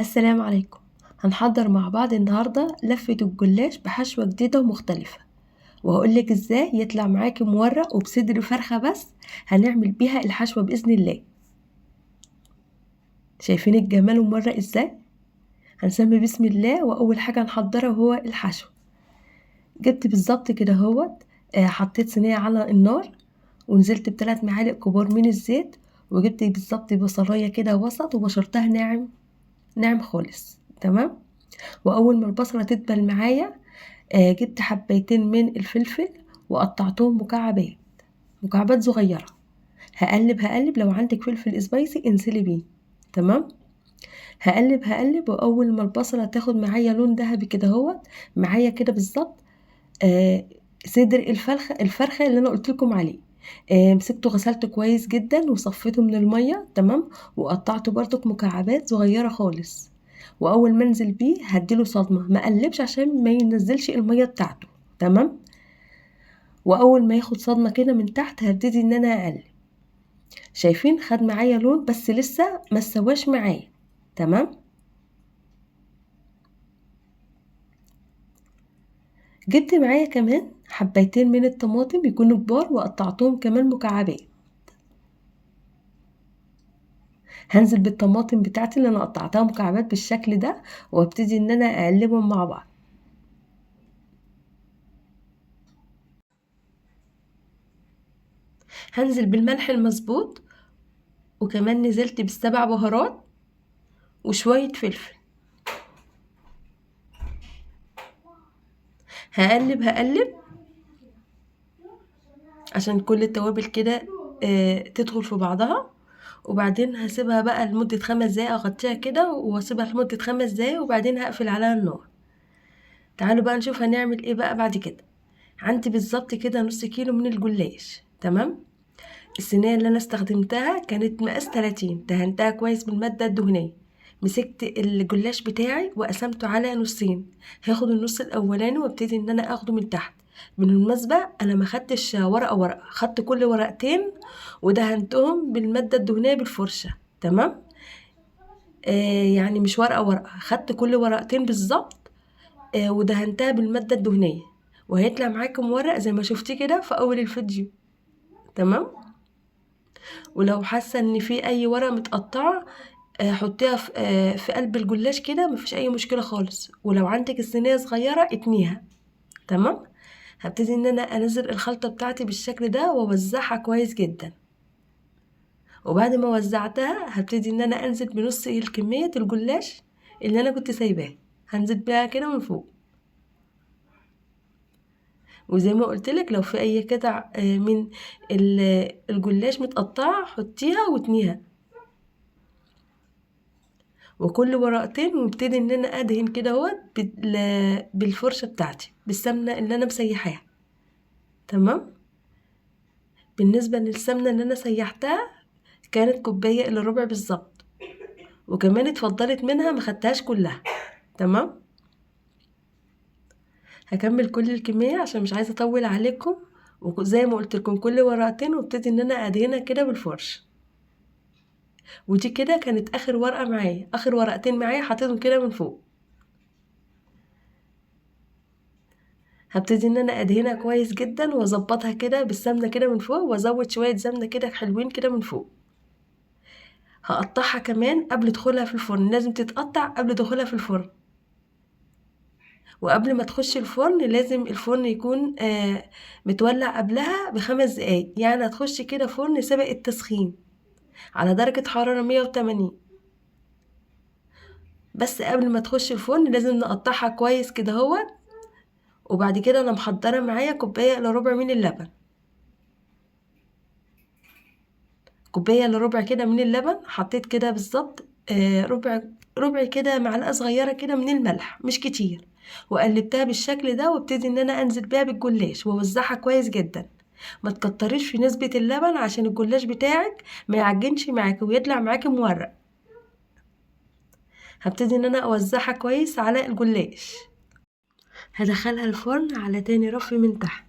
السلام عليكم. هنحضر مع بعض النهاردة لفة الجلاش بحشوة جديدة ومختلفة، وهقولك ازاي يطلع معاكي مورق وبصدر فرخة بس هنعمل بيها الحشوة بإذن الله. شايفين الجمال ومورق ازاي؟ هنسمي بسم الله، وأول حاجة هنحضرها هو الحشو. جبت بالظبط كده اهوت، حطيت صينية على النار ونزلت ب3 معالق كبار من الزيت، وجبت بالظبط بصلاية كده وسط وبشرتها ناعم ناعم خالص. تمام. واول ما البصلة تدبل معايا جبت حبايتين من الفلفل وقطعتهم مكعبات صغيرة. هقلب لو عندك فلفل سبايسي انزلي بيه. تمام. هقلب واول ما البصلة تاخد معايا لون ذهبي كده اهوت معايا كده بالظبط، آه صدر الفرخة اللي انا قلت لكم عليه، مسكته غسلته كويس جدا وصفيته من المية. تمام. وقطعته برضك مكعبات صغيرة خالص، واول ما انزل بيه هديله صدمة، ما اقلبش عشان ما ينزلش المية بتاعته. تمام. واول ما ياخد صدمة كده من تحت هبتدي ان انا اقلب. شايفين خد معايا لون بس لسه ما استواش معايا. تمام. جبت معايا كمان حبايتين من الطماطم يكونوا كبار وقطعتهم كمان مكعبات. هنزل بالطماطم بتاعتي اللي انا قطعتها مكعبات بالشكل ده، وابتدي ان انا اقلبهم مع بعض. هنزل بالملح المظبوط، وكمان نزلت بالسبع بهارات وشوية فلفل. هقلب عشان كل التوابل كده تدخل في بعضها، وبعدين هسيبها بقى لمدة 5 دقايق، اغطيها كده واسيبها لمدة 5 دقايق وبعدين هقفل عليها النار. تعالوا بقى نشوف هنعمل ايه بقى بعد كده. عندي بالظبط كده نص كيلو من الجلاش. تمام. الصينية اللي انا استخدمتها كانت مقاس 30، دهنتها كويس بالمادة الدهنية. مسكت الجلاش بتاعي وقسمته على نصين، هاخد النص الاولاني وابتدي ان انا اخده من تحت. بالمناسبة انا ما خدتش ورقة، خدت كل ورقتين ودهنتهم بالمادة الدهنية بالفرشة. تمام. يعني مش ورقة، خدت كل ورقتين بالظبط، ودهنتها بالمادة الدهنية، وهيطلع معاكم ورق زي ما شفتيه كده في اول الفيديو. تمام. ولو حاسه ان في اي ورقه متقطعه حطيها في قلب الجلاش كده، مفيش اي مشكله خالص. ولو عندك الصينيه صغيره اتنيها. تمام. هبتدي ان انا انزل الخلطه بتاعتي بالشكل ده واوزعها كويس جدا، وبعد ما وزعتها هبتدي ان انا انزل بنص الكميه الجلاش اللي انا كنت سايباه، هنزل بيها كده من فوق. وزي ما قلت لك لو في اي قطع من الجلاش متقطعه حطيها واتنيها، وكل ورقتين، وابتدي ان انا ادهن كده اهوت بالفرشه بتاعتي بالسمنه اللي انا مسيحاها. تمام. بالنسبه للسمنه اللي انا سيحتها كانت كوبايه الا ربع بالظبط، وكمان اتفضلت منها ما خدتهاش كلها. تمام. هكمل كل الكميه عشان مش عايزه اطول عليكم. وزي ما قلت لكم كل ورقتين وابتدي ان انا ادهنها كده بالفرشه. ودي كده كانت اخر ورقه معايا، اخر ورقتين معايا حطيتهم كده من فوق. هبتدي ان انا ادهنها كويس جدا واظبطها كده بالسمنه كده من فوق، وازود شويه سمنه كده حلوين كده من فوق. هقطعها كمان قبل دخولها في الفرن، لازم تتقطع قبل دخولها في الفرن. وقبل ما تخش الفرن لازم الفرن يكون متولع قبلها ب5 دقايق، يعني هتخش كده فرن سابق التسخين على درجه حراره 180. بس قبل ما تخش الفرن لازم نقطعها كويس كده اهو. وبعد كده انا محضره معايا كوبايه الا ربع من اللبن، كوبايه الا ربع كده من اللبن. حطيت كده بالظبط ربع كده معلقه صغيره كده من الملح، مش كتير. وقلبتها بالشكل ده، وابتدي ان انا انزل بيها بالجلاش واوزعها كويس جدا. ما تكتريش في نسبه اللبن عشان الجلاش بتاعك ما يعجنش معاكي ويطلع معاكي مورق. هبتدي ان انا اوزعها كويس على الجلاش. هدخلها الفرن على تاني رف من تحت،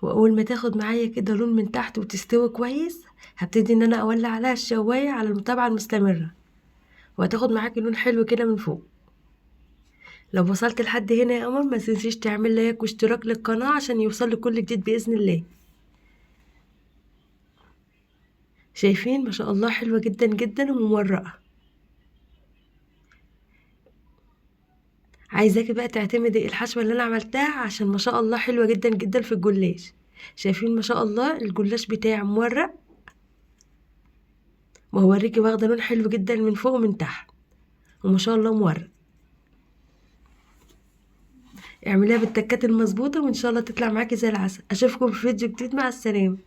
واول ما تاخد معايا كده لون من تحت وتستوي كويس هبتدي ان انا اولع عليها الشوايه على المتابعه المستمره. وهتاخد معاكي لون حلو كده من فوق. لو وصلت لحد هنا يا قمر ما تنسيش تعمل لايك واشتراك للقناة عشان يوصل كل جديد بإذن الله. شايفين ما شاء الله حلوة جدا جدا ومورقة. عايزاكي بقى تعتمدي الحشوة اللي انا عملتها عشان ما شاء الله حلوة جدا جدا في الجلاش. شايفين ما شاء الله الجلاش بتاعي مورق، وهوريكي واخدة لون حلو جدا من فوق ومن تحت، وما شاء الله مورق. اعمليها بالتكات المظبوطة وان شاء الله تطلع معاكي زي العسل. اشوفكم في فيديو جديد، مع السلامة.